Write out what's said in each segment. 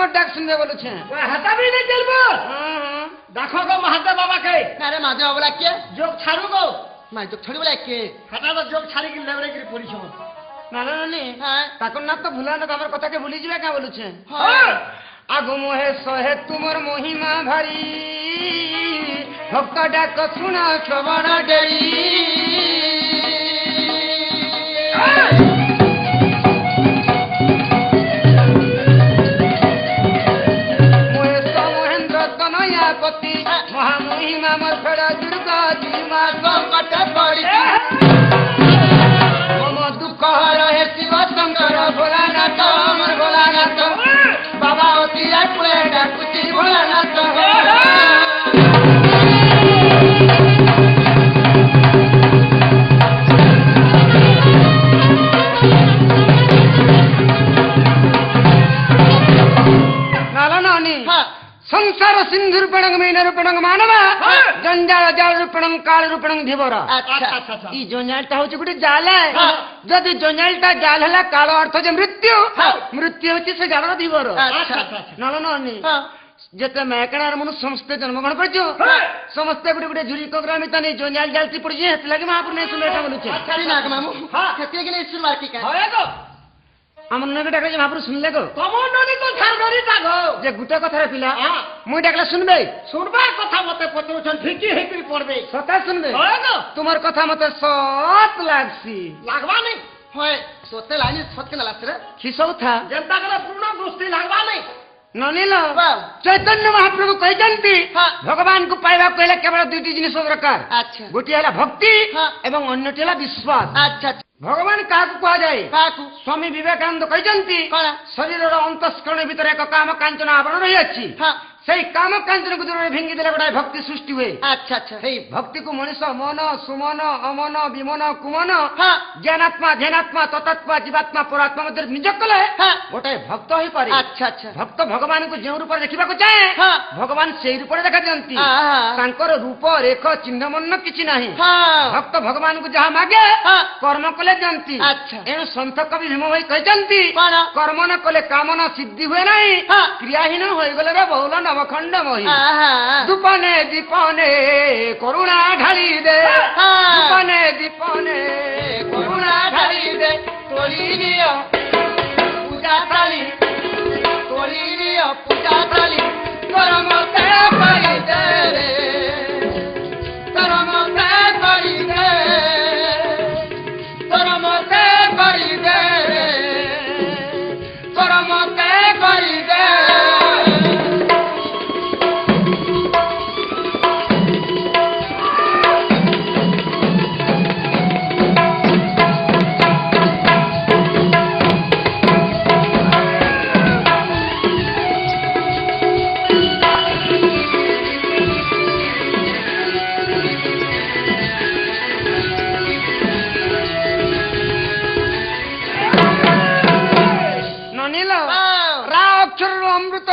মোর ডাক শুনবে বলেছে হাতাবি না চলবো দেখো গো মহাদেব বাবাকে আরে মাঝে বলা কে যোগ ছাড়ু গো মা যোগ ছাড়ি বলা কে হাতা তো যোগ ছাড়ি কি লেবরে কি পরিছম নানা নানি হ্যাঁ তাকর না তো ভুলা না আমার কথাকে ভুলি যাবে কা বলেছে হ্যাঁ আগু মোহে সহে তুমর মহিমা ভারি ভক্ত ডাক শুনা শ্রবণ ডেরি মহেশ মহেন্দ্র তনয়াপতি মহামহিমা মোর ফেরা দুর্গা জিমা সংকট পড়ি মম দুঃখ রহে শিব শঙ্কর ভোলানাথ আমার ভোলানাথ বাবা অতি আকুলে ডাকুচি ভোলানাথ संसार सिंधु रूपणंग मीन रूपणंग मानव जंजाल जाल रूपणंग काल रूपणंग धीवर ई जंजालटा होची गुटे जाल जदि जंजालटा जाल हला काल अर्थ जे मृत्यु मृत्यु होची से जालर धीवर नल ननी जेते मैकणार मनु समस्त जन्मग्रहण करजो समस्त गुटे गुटे झुरी कोग्रामी तने जंजाल जालती पड़ी जे हेतलागे महापुर ने सुनलेटा बोलुचे अच्छा नाग मामू खेती के लिए सुन मार की का होय गो আমার নগে ডাকলে যে মহাপুর শুনলে গো তোমার ননি তো ছাড় ধরি গো যে গুটা কথার পিলা মুই ডাকলে শুনবে শুনবার কথা মতে পচরছন ঠিকই হেকরি পড়বে সতা শুনবে হয় গো তোমার কথা মতে সত লাগছি লাগবা নাই হয় সতে লাইনি সতকে লালাছরে কি সব থা যেন্তা করে পূর্ণ দৃষ্টি লাগবা নাই ননিল চৈতন্য মহাপ্রভু কইজন্তি ভগবান কো পাইবা কইলে কেবল দুইটি জিনিস দরকার আচ্ছা গোটি হলা ভক্তি এবং অন্যটি হলা বিশ্বাস আচ্ছা ভগবান কাহাକୁ কুহাଯାଏ কাকু স্বামী বিবেকানন্দ କହିଛନ୍ତି শরীরର ଅନ୍ତଃସ୍କରଣ ଭିତରେ ଏକ କାମ କାଞ୍ଚନ ଆବରଣ ରହିଅଛି সেই কাম কাঞ্চনକୁ ଦୂରରେ ଭାଙ୍ଗି ଦେଲେ ଗୋଟାଏ ଭକ୍ତି ସୃଷ୍ଟି ହୁଏ আচ্ছা আচ্ছা সেই ভক্তিକୁ ମଣିଷ ମନ ସୁମନ ଅମନ ବିମନ କୁମନ ଜ୍ଞାନାତ୍ମା ଧ୍ୟାନାତ୍ମା ତତାତ୍ମା ଜୀବାତ୍ମା ପରାତ୍ମା ମଧ୍ୟରେ ନିଯୋଗ କଲେ ଗୋଟାଏ ଭକ୍ତ ହୋଇପାରେ আচ্ছা আচ্ছা ଭକ୍ତ ଭଗବାନଙ୍କୁ ଯେଉଁ ରୂପରେ ଦେଖିବାକୁ ଚାହେଁ ଭଗବାନ ସେଇ ରୂପରେ ଦେଖା ଦିଅନ୍ତି ତାଙ୍କର ରୂପ ରେଖ ଚିହ୍ନ ମନ୍ନ କିଛି ନାହିଁ ଭକ୍ତ ଭଗବାନଙ୍କୁ ଯାହା ମାଗେ କର୍ମ କଲେ ଦିଅନ୍ତି ଏଣୁ ସନ୍ଥ କବି ଭୀମ ଭାଇ କହିଛନ୍ତି କର୍ମ ନ କଲେ କାମନା ସିଦ୍ଧି ହୁଏ ନାହିଁ କ୍ରିୟାହୀନ ହୋଇଗଲେ ରେ ବହୁଳ নবখণ্ড মহি দীপনে দীপনে করুণা ঢালি দে দীপনে দীপনে করুণা ঢালি দে তোলি নিয় পূজা থালি তোলি নিয় পূজা থালি করমতে করি দে রে করমতে করি দে করমতে করি দে রে করমতে করি দে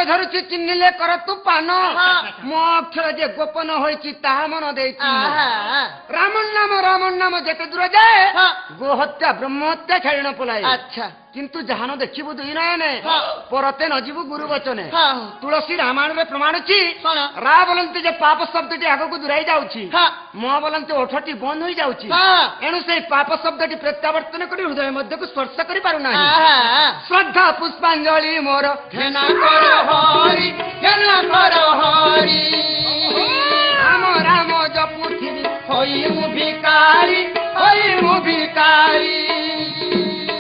ধরুছি চিহ্নিলে কর তু পান মো অক্ষর যে গোপন হয়েছি তাহা মন দেইছি রামন নাম যেতে দূর যায় গো হত্যা ব্রহ্ম হত্যা ছাড়িণ পলাই আচ্ছা কিন্তু জাহান দেখিবু দুই নয়নে পরতে নজিবু গুরু বচনে তুলসী রামায়ণে প্রমাণ ଅଛି রা বলନ୍ତି যে পাপ শব্দটি আগକୁ দূরাই যাଉଛି ম বলନ୍ତି ওঠটি বন্ধ হয়ে যাଉଛି এণু সেই পাপ শব্দটি প্রত্যাবর্তন করে হৃদয় মধ্যକୁ স্পর্শ କରି পারু ନାହିଁ শ্রদ্ধা পুষ্পাঞ্জলি মোর ঘেনা কর হরি ঘেনা কর হরি রাম রাম জপুথিবি হই মু ভিকারি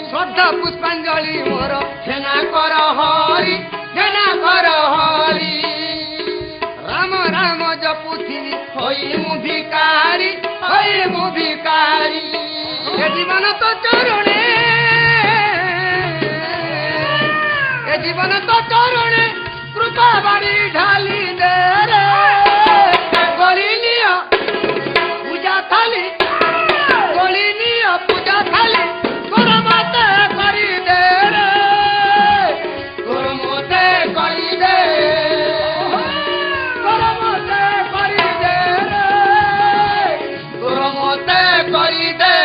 শ্রদ্ধা পুষ্পাঞ্জলি মোর ঘেনা কর হরি ঘেনা কর হরি রাম রাম জপুথিবি হই মু ভিকারি এ জীবন তো চরণে কৃপা বাড়ি ঢালি দে রে গলি নিয় পূজা থালি গলি নিয় পূজা থালি করমতে করি দে রে করমতে করি দে করমতে করি দে রে করমতে করি দে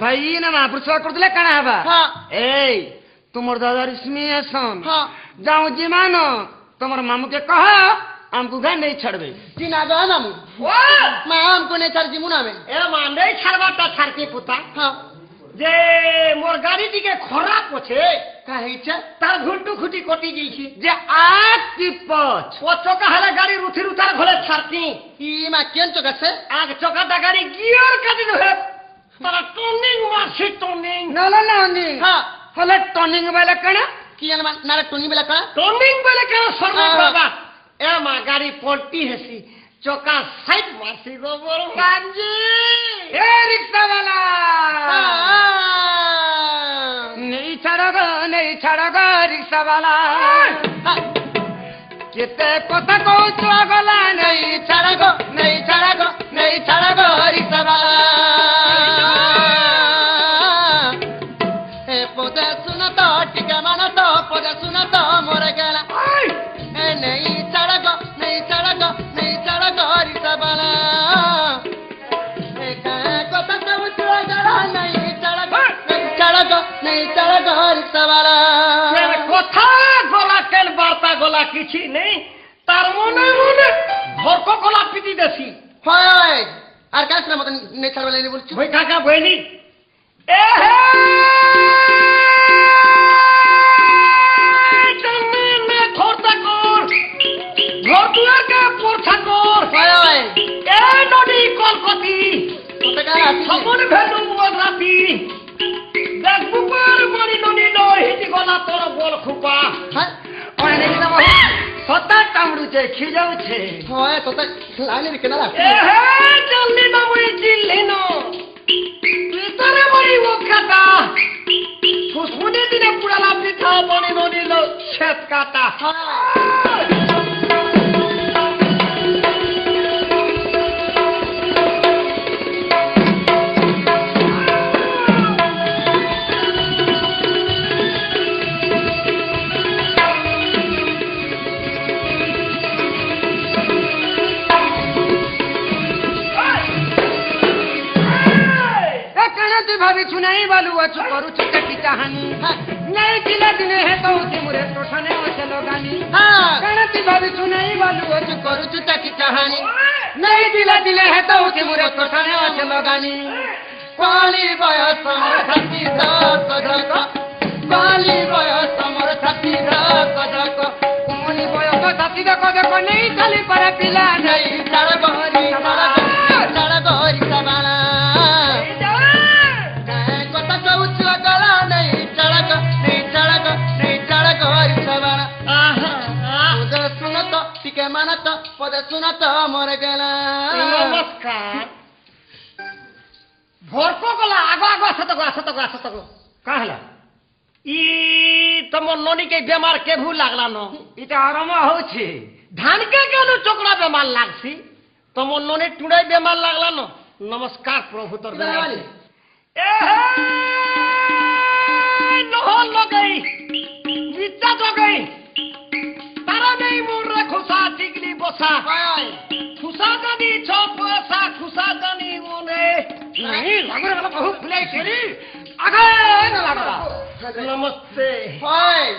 ভাই না মহাপুরুষ করলে কাଣା হবা হ্যাঁ এই তোমার দাদার ইসমি আসন হ্যাঁ যাও জিমান তোমার মামুকে কহ আমকু ঘর নেই ছাড়বে চিনা গো মামু ও মা আমকো নে ছাড় জিমু না মে এ মানে ছাড়বাটা ছাড়তে পুতা হ্যাঁ যে মোর গাড়ি টিকে খারাপ আছে কা হইছে তার ঘুন্টু খুঁটি কটি গেছি যে আগ কি পছ ও চকা হালে গাড়ি রুথি রুথার ঘরে ছাড়তি ই মা কেন চকাছে আগ চকাটা গাড়ি গিয়ার কাটি ধরে তারা টর্নিং মারছি টর্নিং নলা না নি হ্যাঁ হলে টর্নিং বেলা কেন কি জান নারে টনি বেলা কা টর্নিং বলে কেন সর্ব হ্যাঁ। বাবা এ মা গাড়ি পল্টি হেসি চকা সাইড মারছি গোবর বাঞ্জি এ রিক্সাওয়ালা নেই ছাড় গো রিক্সাওয়ালা কেতে কথা কৌছ গলা নেই ছাড় গো রিক্সাওয়ালা এ পদে শুন তো টিকা মান তো পদে শুন তো মরে গেলা এ নেই ছাড় গো রিসাবালা এ কথা সব চুয়া গলা নেই ছাড় গো রিসাবালা এর কথা গলা কেন বার্তা গলা কিছু নেই তার মনে মনে ভরক গলা পিটি দেছি হয় আর কাজ না মতন নেই ছাড় বলে বলছি বই কাকা বইনি এ হে জন্মে খরচা কর ঘর দুয়ারকে পরছা কর হয় এ নদী কলকতি কত কাজ আছে সপন ভেলু রাতি দেখ বুকুর মনি নদী নয় হিটি গলা তোর বল খুপা হ্যাঁ অনেক নাম সতা কামড়ুছে খিজাউছে হয় তো লাইনে রেখে না এ হে জলদি না মই জিল্লি ন ভিতরে মরি মুখাটা ফুসফুনি দিনে পুরালা পিঠা মনি নদী লো শ্বেত কাটা তুই ভাবিছু নাই বালু অছু করুছু কি চাহানি নাই দিলে দিনে হে তো মুরে তোষানে আছে লগানি হ্যাঁ কেন তুই ভাবিছু নাই বালু অছু କରୁଛୁ ତାକି ଚାହାଣି নাই দিলে হে তো মুরে তোষানে আছে লগানি ପାଳି ବୟସ ମୋର ଛାତି ଧକ ଧକ ପାଳି ବୟସ ମୋର ଛାତି ଧକ ଧକ কোনি বয়স ছাতি দেখো দেখো নেই খালি পারে পিলা নাই ନେଇ ଚାଳ ଗହରି ଚାଳ ଗହରି ସବାଳା କଥା କହୁଛୁ ଗଲା ନେଇ ଚାଳ ଗହରି ସବାଳା ପଦ ଶୁଣ ତ ଟିକେ ମାନ ତ ପଦ ଶୁଣ ତ ମୋର ଗଲା নমস্কার ভরক গলা আগ আগ আসতক কাহলা ই তোমার ননিকে বেমার কেভু লাগলা ন এটা আরাম হচ্ছে ধানকে কেন চোকড়া বেমার লাগছি তোমার ননি টুড়াই বেমার লাগলা ন নমস্কার প্রভু তোর বেমার নহল লগাই নিচা জগাই তারা নেই মোর খুসা টিকলি বসা খুসা জানি ছ পয়সা খুসা জানি মনে नहीं लगरे वाला बहुत खुले केरी आगे ना लगरा নমস্তে হয়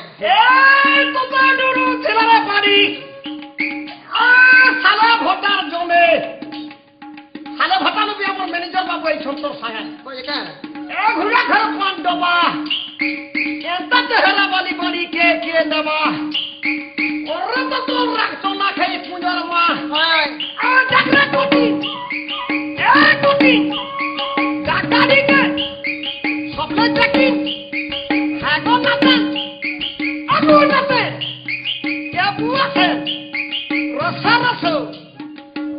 তো বানুরু ছেলেরা পারি সালা ভোটার জমে সালা ভোটার বি আমার ম্যানেজার বাবু এই সন্তর সাগা কই কেন ঘুরা ঘর পান ডবা এত চেহারা বালি বালি কে দেবা ওরা তো তোর রাখছো না খাই পুঞ্জার মা হয় ডাকরা কোটি কোটি ডাকারিকে স্বপ্ন দেখি হ্যাঁ গো নাচে আগু নাচে কেবু আছে রসা রস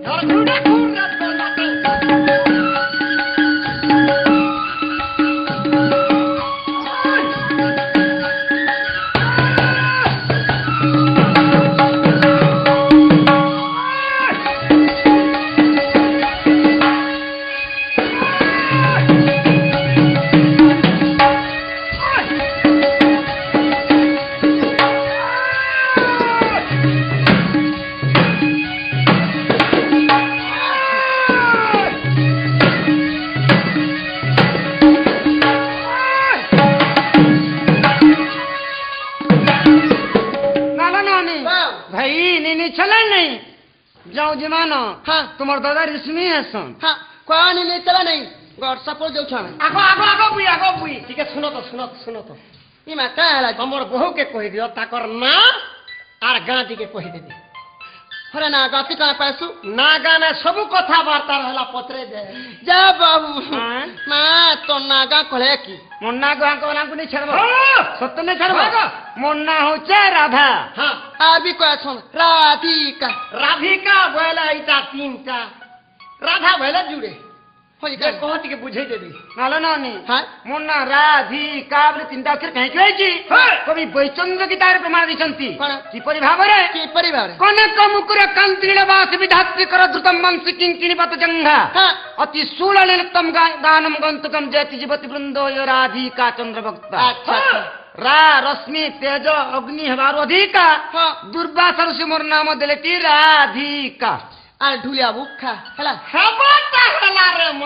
ধর ঘুরে ঘুরে নাচে जाऊ जिमान हाँ तुमर दादा ऋषि हेसन हाँ कहानी नहीं चला नहीं व्हाट्सएप पर जाऊ छामे आगो बुई ठीक है सुनो तो इमा का हला हमर बहु के कहि दियो ताकर ना आर गांधी के कहि देबी हरे ना गाती कहाँ पैसू ना गाना सबु कथा वार्ता रहला पत्रे दे जा बाबू हाँ? मैं तो नागा कहे की मुन्ना को आंको वाला को नहीं छड़बो हाँ। सत्य नहीं छड़बो हाँ। मुन्ना होचे राधा हां अभी कोई सुन राधिका राधिका बोला इटा तीनटा राधा बोला जुड़े होई जे कहत के बुझे देबी नालो नानी हाँ मुन्ना राधिका बोले तीनटा अक्षर कहीं कहैछि हाँ। कवि बैचंद्र गीतार प्रमाण दिसंती कौन? किपरि भाबरे की परिवार कनक मुकुर कांतिल वास विधात्री कर द्रुतम वंशी किंकिणी पत जंघा हाँ अति सुललितम गानम गंतकम जयति जीवति वृंदो यो राधिका चंद्र भक्ता अच्छा अच्छा रा रश्मि तेज अग्नि हमारो अधिका हाँ दुर्वासा ऋषि मोर नाम देलेती राधिका आ ढुलिया बुखा हला हबता हला रे म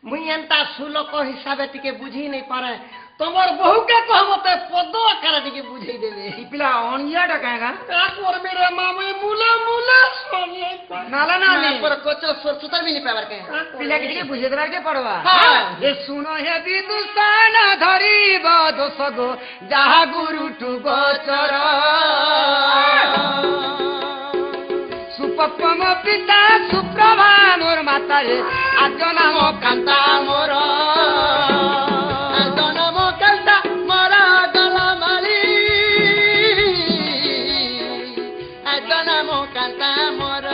मुई एंता सुलोक हिसाबे टिके बुझी नहीं पारे तमर बहु के कहमते पदो आकार टिके बुझी देबे ई पिला ओनिया डकाएगा का कर मेरे मामे मुला सोने नाला नानी पर कोचो सुतर भी नहीं पावर के पिला के बुझे देबार के पड़वा हाँ। ये सुनो हे विदुषान धरी बदोस गो जाहा गुरु टु गोचर सुपपम पिता सुप्रभा मोर माता रे आज नाम कांता मोर जन्म कांता मोरा गला माली जन्म कांता मोर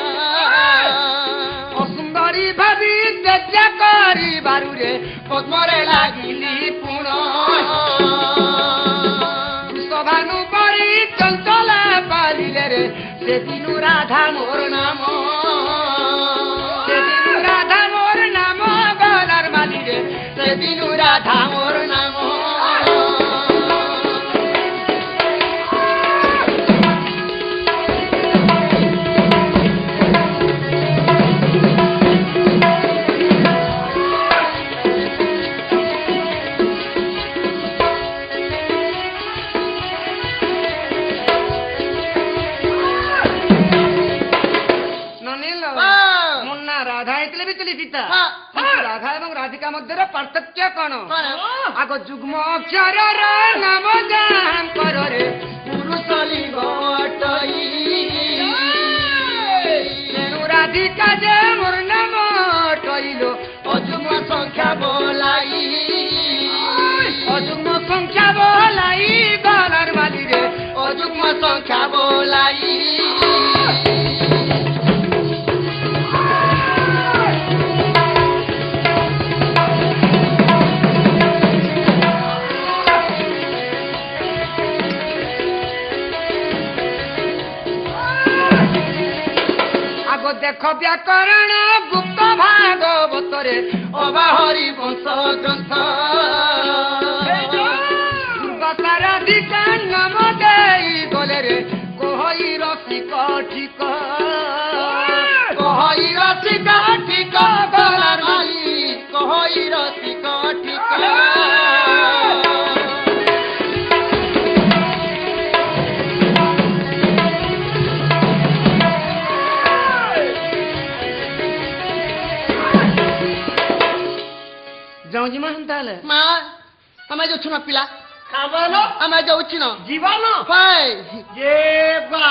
असुंदरी भाबी तेजा करी बारु रे पद्मरे लागिली पुण सभानु परी चंचला पालिले रे से दिनु राधा मोर नाम से दिनु राधा मोर नाम गलार माली रे से दिनु राधा मोर नाम राधा एवं राधिका मध्य पार्थक्य कौन आग जुग्म अक्षर नाम जान कर रे पुरुष तेणु राधिका जे मोर नाम टइल अजुग्म संख्या बोलाई अजुग्म संख्या बोलाई गलार माली रे अजुग्म संख्या बोलाई देख व्याकरण गुप्त भागवतरे अबाहरी वंश ग्रंथ दुर्गताराधिका नाम देई गले रे कहई रसिक ठीक कहई रसिक ठीक गलार माली कहई रसिक ठीक जाऊँ जिमा हंताले माँ हमें जो छुना पिला खाबलो हमें जो उछिना जीवन हाय ये बा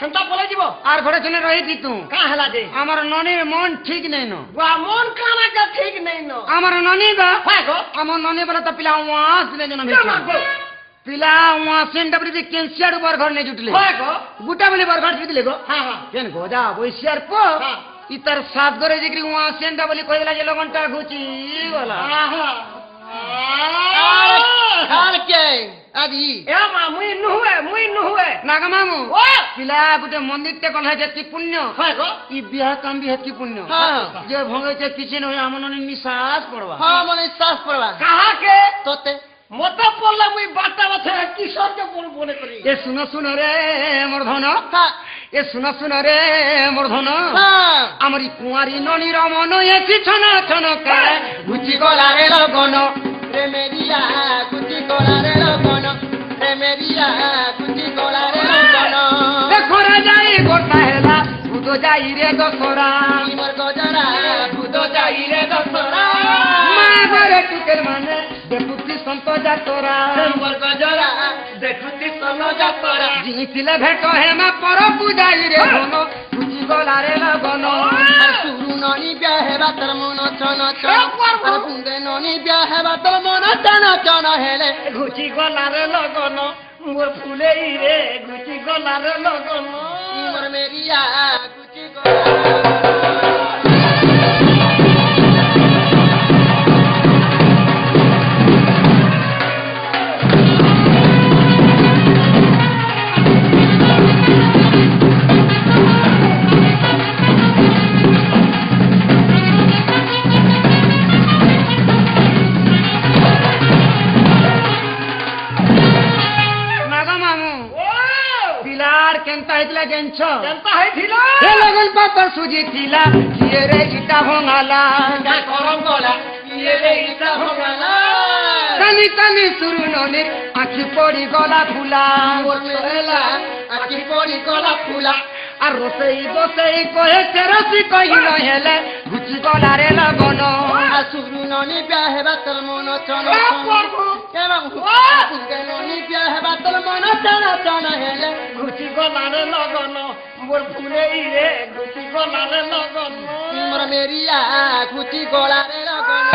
हंता बोले जीवो आर घरे चले रही थी तू का हला दे हमर ननी मन ठीक नहीं नो वा मन खाना का ठीक नहीं नो हमर ननी का हाय गो हमर ननी बोला त पिला वास दिले जन भेट पिला वास सेन डबरी के कैंसर ऊपर घर ने जुटले हाय गो गुटा बले बर घर दिले गो हां हां केन गोदा बोइसियार पो इतर सात गरे जिकरी वास सेन डबली कहला जे लगनटा घुची गला हाल के आदि ए मुई नुहुए नागा मामू ओ पिला गुटे मंदिर ते कल है जति पुण्य हाय गो ई बियाह काम भी है की पुण्य हाँ जे भंगे जे किछि न हमन निसास पड़वा हाँ मन सास पड़वा कहा के तोते मते पड़ला मुई बाटा बथे किशोर के बोले करी ए सुनो रे मोर धन हाँ ए सुनो रे मोर धन हाँ आमरी कुंवारी ननी रमन ए छन छन का गुची गला रे लगन रे मेरिया गुची गला रे लगन रे मेरिया गुची गला रे लगन देखो राजा ସେଇ ଗୋଟା ହେଲା ବୁଧ ଯାଇରେ ଦଶରା ମୋର ଗଜରା ବୁଧ ଯାଇରେ ଦଶରା ମା ଘରେ ଟୁକେଲ ମାନେ ଦେଖୁଛି ସନ୍ତ ଯାତରା ମୋର ଗଜରା ଦେଖୁଛି ସନ ଯାତରା ଜିଣିଥିଲେ ଭେଟ ହେମା ପରକୁ ଯାଇରେ ଧନ ବୁଝି ଗଲାରେ লগନ ସୁରୁ ନନି ବିয়া ହେବା ତର ମନ ଚନ ଚନ ବୁନ୍ଦେ ନନି ବିଆ ହେବା ତର ମନ ଚନ ଚନ ହେଲେ ঘুচি গলারে লগন মোর ফুলেই রে ঘুচি গলারে লগন মোর মেরিয়া গুচি গলা ନାଗ ମାମୁ ପିଲାର କେନ୍ତା ହେଇଥିଲା ଜାଣିଛ কেনতা হয়েছিল ଏ লগନ ପାପ ସୁଜିଥିଲା କିଏରେ ଇଟା ଭଙ୍ଗାଲା କରମ ଗଲା ଇଏ ରେ ଇଟା ଭଗଲା କାନି କାନି ସୁରୁ ନନିର ଆଖି ପଡି ଗଲା ଫୁଲା মোর মেলা আকি পড়ি গলা ফুলা আর ରୋଷେଇ ବସେଇ କହେ ତେରସି କହି ନ ହେଲେ ଘୁଚି ଗଲାରେ লগନ সুরু ননি বিয়া হেবা তর মন চন এবং বুন্দে ননি বিয়া হেবা তর মন চন চন হেলে ঘুচি গলারে লগন মোর ফুলেই রে ঘুচি গলারে লগন মোর মেরিয়া গুচি গলারে লগন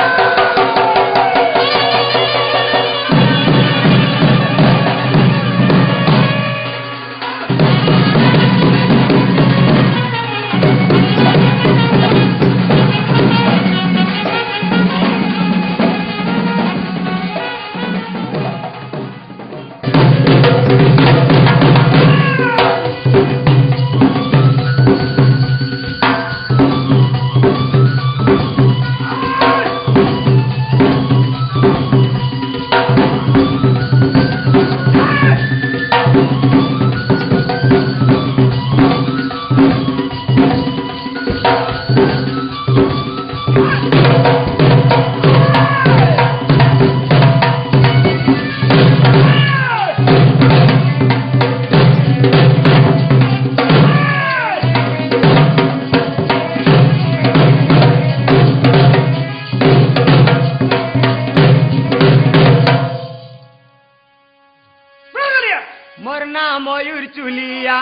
मोर ना मयूर चुलिया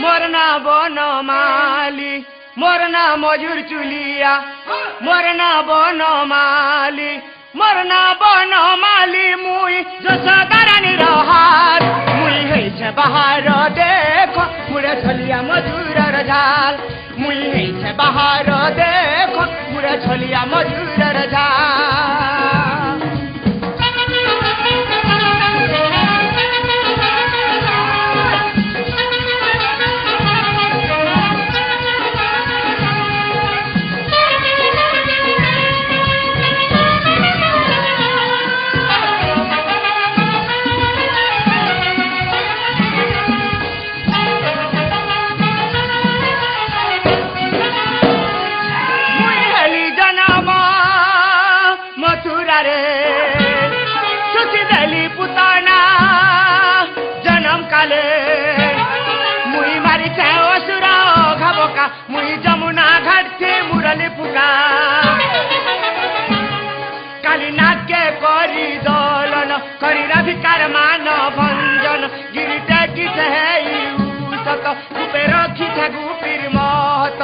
मोर ना बनमाली मोर ना मयूर चुलिया मोर ना बनमाली मोर ना बनमाली मुई जसदारानी रहार मुई हेछे बाहर देख मुरे छलिया मजूरर झाल मुई हेछे बाहर देख मुरे छलिया मजूरर झाल सुखी दली पुताना जन्म काले मुई मारी छे असुरा घाबका मुई जमुना घाट से मुरली पुका काली नाके करी दलन करी रविकार मान भंजन गिरिटे किसे सत गुपे रखी छे गुपीर महत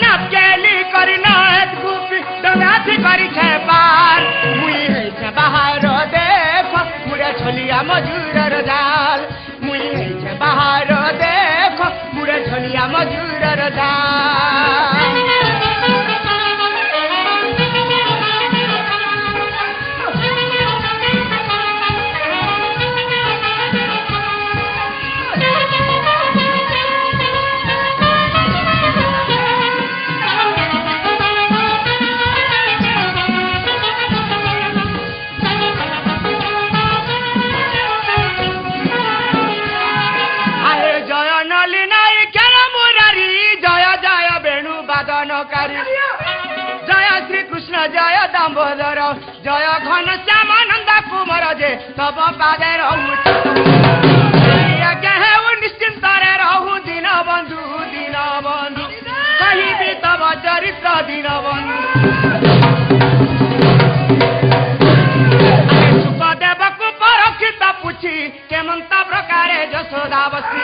नाकेली करी नाथ गुपी डंगाथी करी छे पार मुई हेछे बाहर देख मुरे छलिया मजूरर जाल मुई हेछे बाहर देख मुरे छलिया मजूरर जाल जय श्री कृष्ण जय दामोदर जय घन श्यामानंद कुमार जे तब पादे चिंतारे रहू दिन बंधु कहीं भी तब चरित्र दिन बंधु सुखदेव को परक्षित पूछी केमंता प्रकारे यशोदा बसी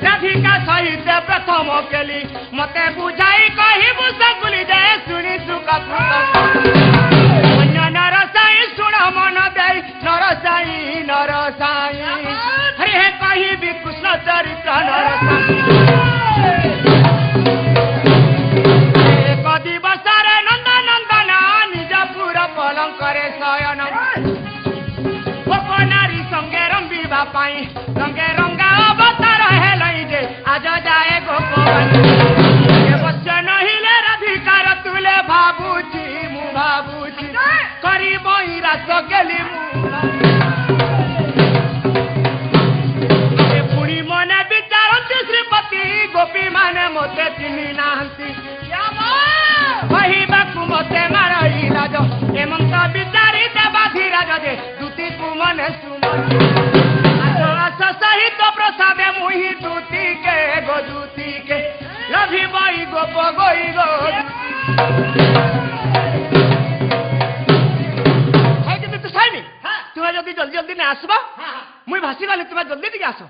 राधिका सहित प्रथम केली मते बुझाई कहबू सकुली जय सुनी सुख अन्य नरसाई सुण मन दे नरसाई हरि हे कही भी कृष्ण चरित्र नरसाई एक दिवसरे नंदन निज पुर पलंकरे शयन गोप नारी संगे रंबिबा पाई रंगे रंगा अवतार हेलई जे आज जाए गोपवन बच्चे नहिले राधिकार तुले भाबुची मु भाबुची करी बई रास गेली मु पुणी मने विचारती श्रीपति गोपी माने मते चिन्ही नाहंती कहबाकू मते मारई राज एमंत विचारी देवाधिराज जे दूती को मने सुमन आस सहित प्रसादे मुहि दूती के लभी बई गोप गई गो तुम्हें जल्दी जल्दी नहीं आसबा मुई भासी गली तुम्हें जल्दी टिके आस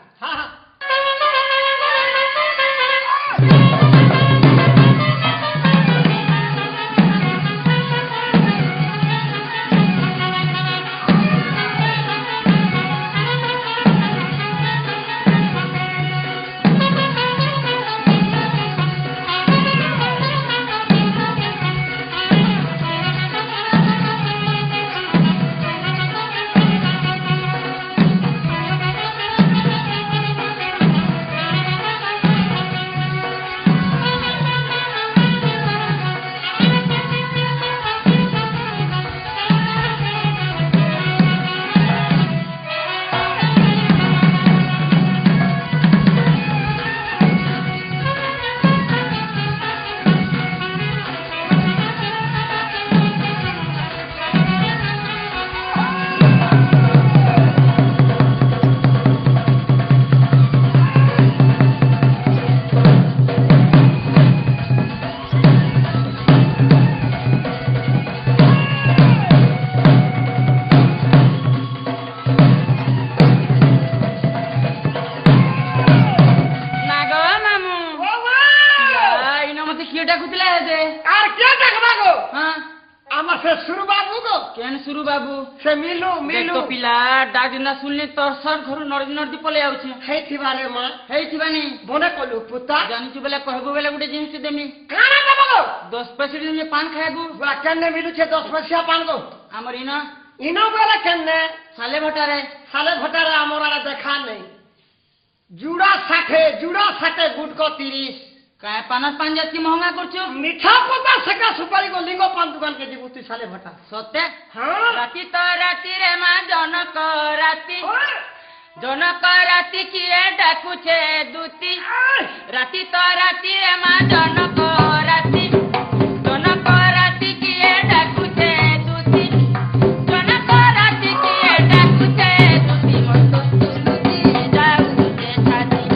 से मिलू तो पिला डाक जिंदा सुनले तोर सर घर नर्दी पले आउछे हेथिबा रे मां हेथिबा नी बने कलु पुता जानिछु बेला कहबो बेला गुटे जिनिस देमी काना देबो 10 पैसे दिन पान खाएबो बा केने मिलु छे 10 पैसा पान को हमर इनो बेला केने साले भटारे हमरा देखा नहीं जुड़ा 60 गुट को 30 काय पानस पान जाती महंगा करछो मीठा पता सका सुपारी को लिंगो पान दुकान के जीबुती साले भटा सत्य हां राती तो राती रे मां जनक राती किए डाकू छे दूती राती तो राती रे मां जनक राती किए डाकू छे दूती जनक राती किए डाकू छे दूती मतो दूती जाऊ जे छाती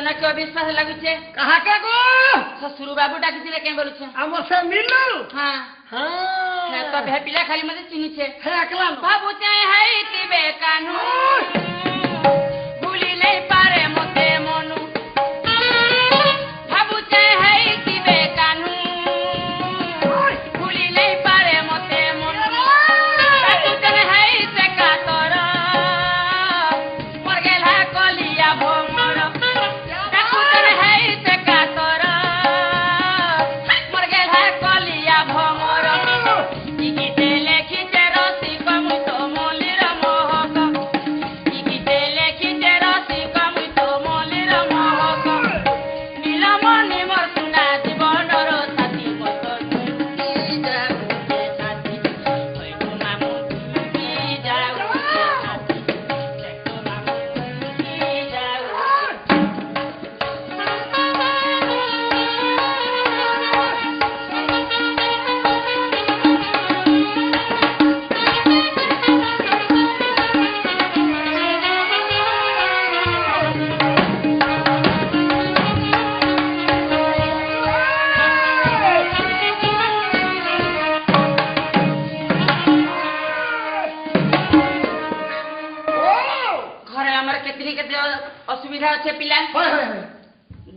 ना क्यों विश्वास लगुचे कहा के गो শ্বশুর বাবু ডাকিছিলে কেন বলছে हम से मिलू হ্যাঁ हां হ্যাঁ তো ভেপিলা খালি মতে চিনিছে है अकला ভাবুছে হাই তিবে কানু ভুলিলে পারে মতে মনু ভাবুছে হাই তিবে কানু ভুলিলে পারে মতে মনু ভাবুছে হাই সে কাতর মর গেলা কলিয়া ভমর ভাবুছে হাই সে কাতর মর গেলা কলিয়া ভমর ইগিতে লেখিতে রসি কমু তো মলির মোহক ইগিতে লেখিতে রসি কমু তো মলির মোহক নীলমণি মোর সুনা জীবনর সাথী মত কি যাও যে সাথী ওই গো মামু কি যাও যে সাথী দেখো মামু কি যাও ঘরে আমার কেতনি কেতে অসুবিধা আছে পিলা होय होय होय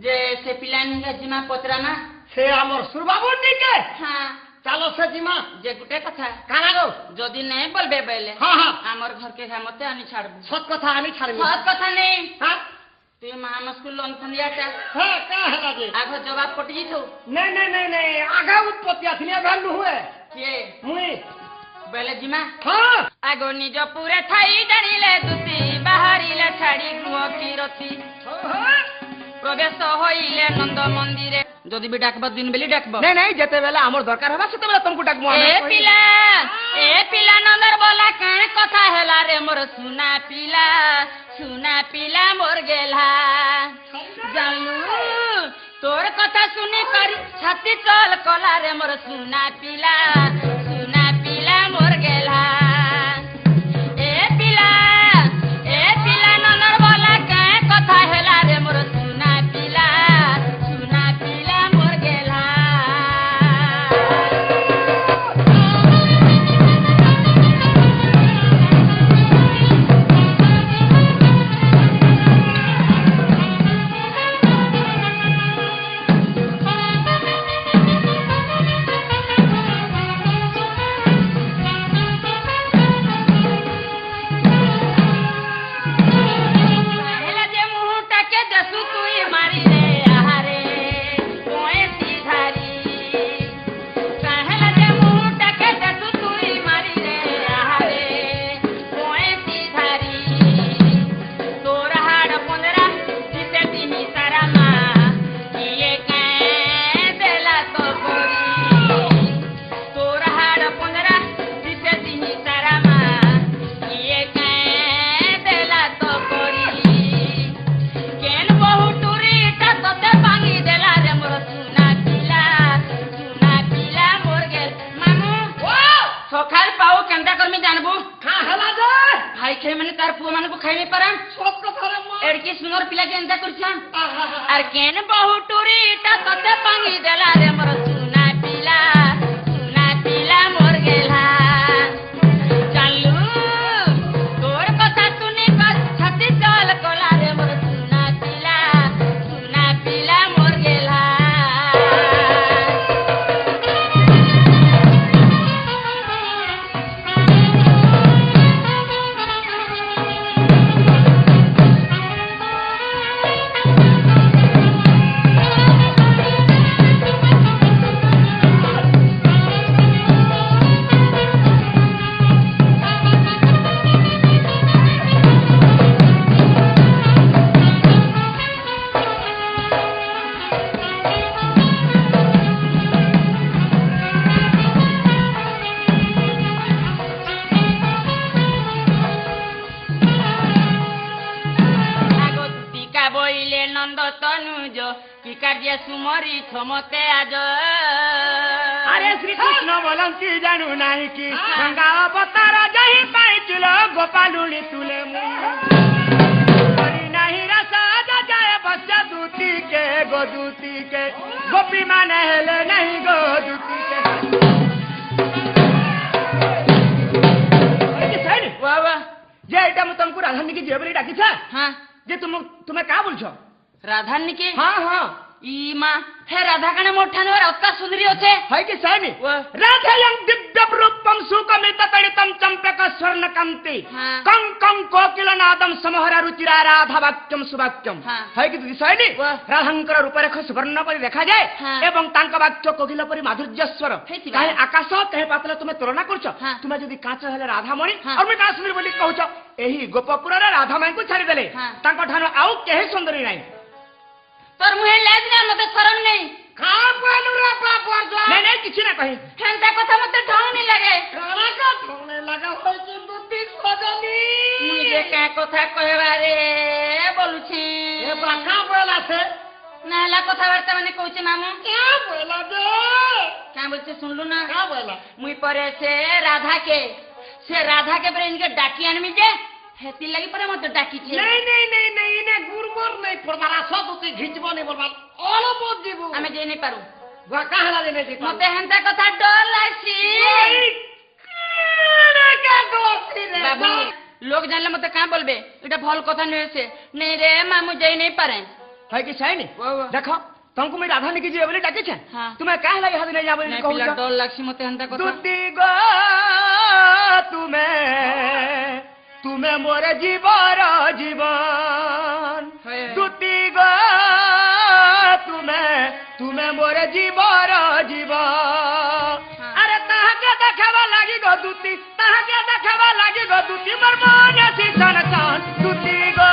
যে সে পিলা নিকে জিমা পতরামা से हमर सुरबाबू निके হ্যাঁ चलो से जिमा যে গুটে কথা काना गो যদি নেই বলবে বেলে हां हां আমার ঘরকে ঘামতে আনি ছাড়বো सत कथा आनी छाड़बी সৎ কথা নেই हां তুই মা স্কুল লোন ফন্দিয়াটা हां का हला जे আগ জবাব পটি দিছো नहीं नहीं नहीं नहीं आगा उत्पत्ति आथनी भल्लू हुए কে मुई বেলে জিমা हां আগ নিজ পুরে ঠাই জানিলে দুতি বাহারিলে ছাড়ি গৃহ কিরতি প্রবেশ হইলে নন্দ মন্দিরে যদি বি ডাকব দিন বেলি ডাকব नहीं नहीं जेते बेला हमर दरकार हबा सेते बेला तुमको डाकमु এ পিলা নন্দর বলা কাঁ কথা হেলা রে মোর সুনা পিলা মোর গেলা জানলু তোর কথা শুনি করি ছাতি চল কলা রে মোর সুনা পিলা মোর গেলা এ পিলা নন্দর বলা কাঁ কথা হেলা রে মোর সুনা পিলা মোর গেলা হেলা যে মুহূর্তকে দেসু তুই মারি রে আহারে কোয়ে সিধারি কাহেলা যে মুহূর্তকে দেসু তুই মারি রে আহারে কোয়ে সিধারি তোর হাড় পন্দরা দিতে দিনি সারা মা ইয়ে কে দেলা তো করি তোর হাড় পন্দরা দিতে দিনি সারা মা ইয়ে কে দেলা তো করি কেন বহু টুরিটা তোতে ভাঙি দেলা রে মোর সুনা পিলা মোর গেল মামু সকাল পাও কেনটা করমি জানবু का हला जे ভাই খেয়ে মানে তার পুয়া মানকু খাইবে পারাম सब कथा रे मां এড়কি সুন্দর পিলা কেনটা করছান आहा আর কেন বহু টুরিটা তোতে ভাঙি দেলা রে মোর সুনা পিলা মোর গেলা জানলু তোর কথা শুনি ছাতি চল কলা রে মোর সুনা পিলা মোর গেলা বইলে নন্দ তনুজ কি কার্য সুমরি ক্ষমতে আজ अरे श्री कृष्ण बोलंती जानू नाही की गंगा अवतार जही पाइल गोपालुनी तुले मुई करी नाही रसा जाय बस दूर गो दूती के गोपी माने हेले नहीं गो दूती के वाह वाह जे एटा मु तुमको राधानी की जेबली डाकी था हाँ जे तुम्हें का बोलछो राधानी के हाँ हाँ ई माँ हे राधा कणे मोठान और अत्ता सुंदरी होते है कि सैनी वाह। राधेयं दिव्य रूपम सुकमित तडितम चंपक स्वर्ण कांति हाँ। कं कं कोकिल नादम समहरा रुचिरा राधा वाक्यम सुवाक्यम हाँ। है कि सैनी वाह। राधांकर रूपरेख सुवर्ण परि देखा जाए हाँ। एवं तांका वाक्य कोकिल परि माधुर्य स्वर ହେଇଥିବ। काहे आकाश कहे पातल तुम तुलना करछ हाँ। तुम जदी काच हेले राधामणि हाँ। और मैं का सुंदर बोली कहूछ एही गोपपुर रे राधा माई को छाड़ी देले हाँ। तांका ठानो आउ केहे सुंदरी नाही तोर मुहे लाज ना मते शरण नहीं खा पालू रे बाप जो नहीं नहीं किछि ना कही हेंता कथा मते ढंग नहीं लगे काना का ठोने लगा होय कि दुती सजनी मुझे क्या कथा कहवा रे बोलुछी ए बाका बोला से नाला कथाबार्ता माने कहूचे मामू क्या बोला दे क्या बोलते सुनलु ना क्या बोला मुई परे से राधा के पर इनके डाकी आनमी जे हेती लगी परे मते डाकी छे नहीं ने गुरबर नहीं पड़बारा सब दुती घिचबो नहीं बोलबा ओलो बोल जीबू हमें जे नहीं पारू बाका हला देने जी मते हेंता कथा डर लागसी क्या दोस्ती रे बाबू लोग जानले मते का बोलबे एटा भल कथा नहीं से नहीं रे मामू जे नहीं पारे है कि सैनी वाह, वाह। देखो तुमको मैं राधा निकी जेबली डाकी छे हाँ। तुम्हें काहे लगे हाथ नहीं जाबो नहीं कहू पिला डर लागसी मते हेंता कथा दुती गो तुम्हें मोरे जीवर जीवन है। दुती गो तुम्हें मोरे जीवर जीवन हाँ। अरे ताहा के देखावा लागी गो दुती ताहा के देखावा लागी गो दुती मोर मन सीसन सान दुती गो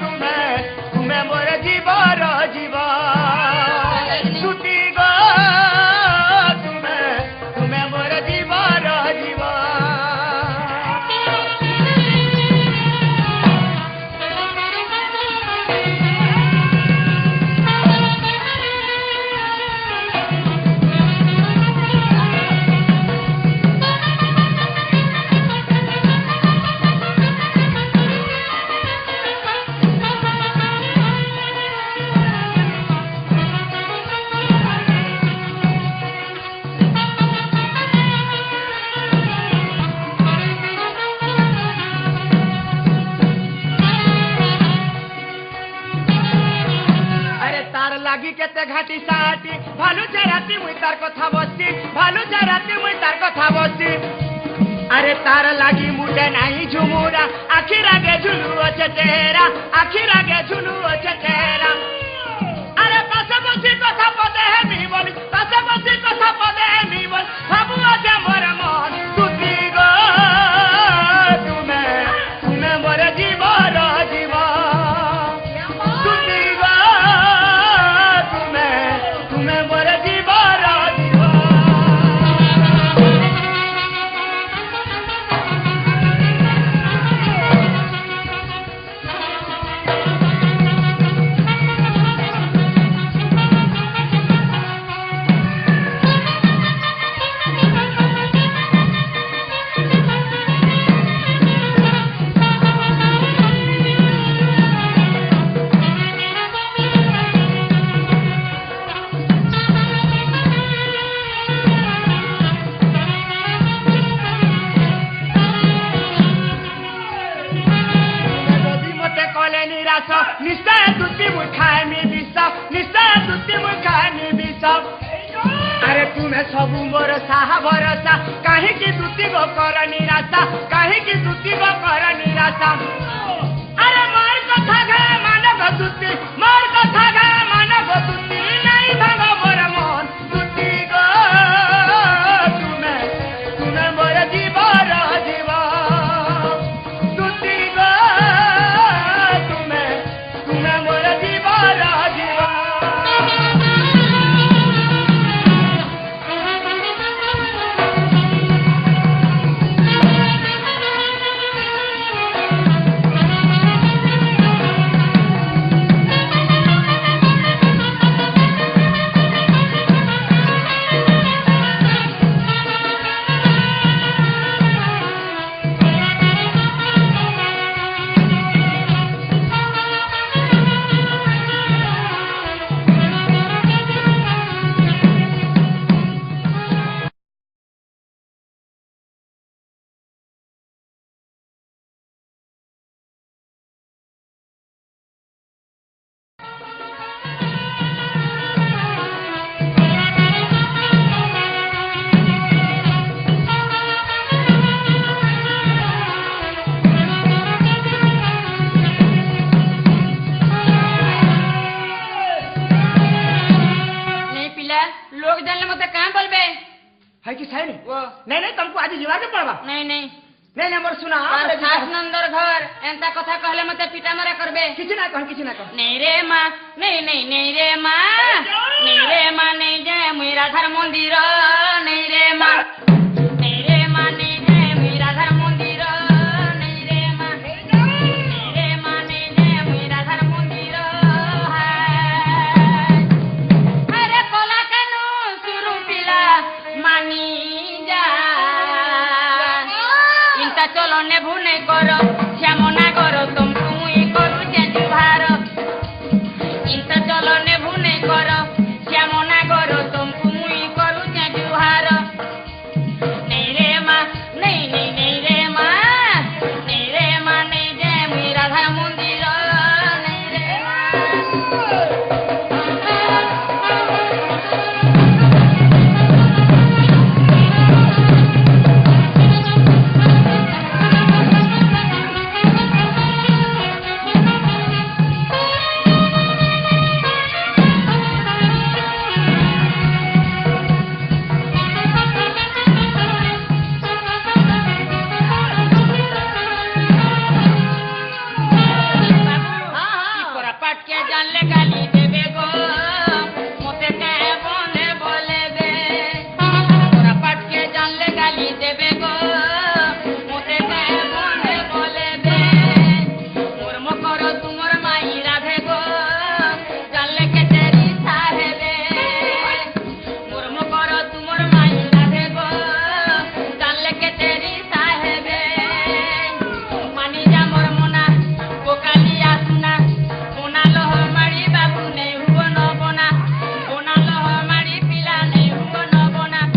तुम्हें मोरे जीवर जीवन दुती गो तुम्हें मोरे जीवर जीवन লাগি কেতে ঘাটি সাটি ভালু চারাতি মুই তার কথা বসি ভালু চারাতি মুই তার কথা বসি আরে তার লাগি মুডে নাই ঝুমুরা আখি রাগে ঝুলু আছে চেহারা আখি রাগে ঝুলু আছে চেহারা আরে পাশে বসি কথা পদে হেমি বলি পাশে বসি কথা পদে হেমি বল ভাবু আছে মোর মন তুতি গো তুমি মোরে জীবন জীবন নিশ্চয় দুটি মুখায় মি বিষ নিশ্চয় দুটি মুখায় মি বিষ আরে তুমি সবু মোর সাহা ভরসা কাহিকি দুটি গো কর নিরাশা কাহিকি দুটি গো কর নিরাশা আরে মোর কথা গে মানব দুটি মোর কথা গে মানব দুটি নাই ভাঙ মোর মন দুটি গো তুমি মোর জীবন জীবন দুটি গো তুমি মোর জীবন জীবন नहीं नहीं नहीं नहीं मोर सुना और खास नंदर घर एंता कथा कहले मते पिटा मारा करबे किसी ना कह नहीं रे माँ नहीं रे माँ नहीं जाए मुई राधार मंदिर नहीं रे माँ नहीं जाए मुई राधार मंदिर नहीं रे माँ नहीं जाए मुई राधार मंदिर अरे कोला कानू सुरु पिला मानी जा इंता चलो ने भुने करो श्यामन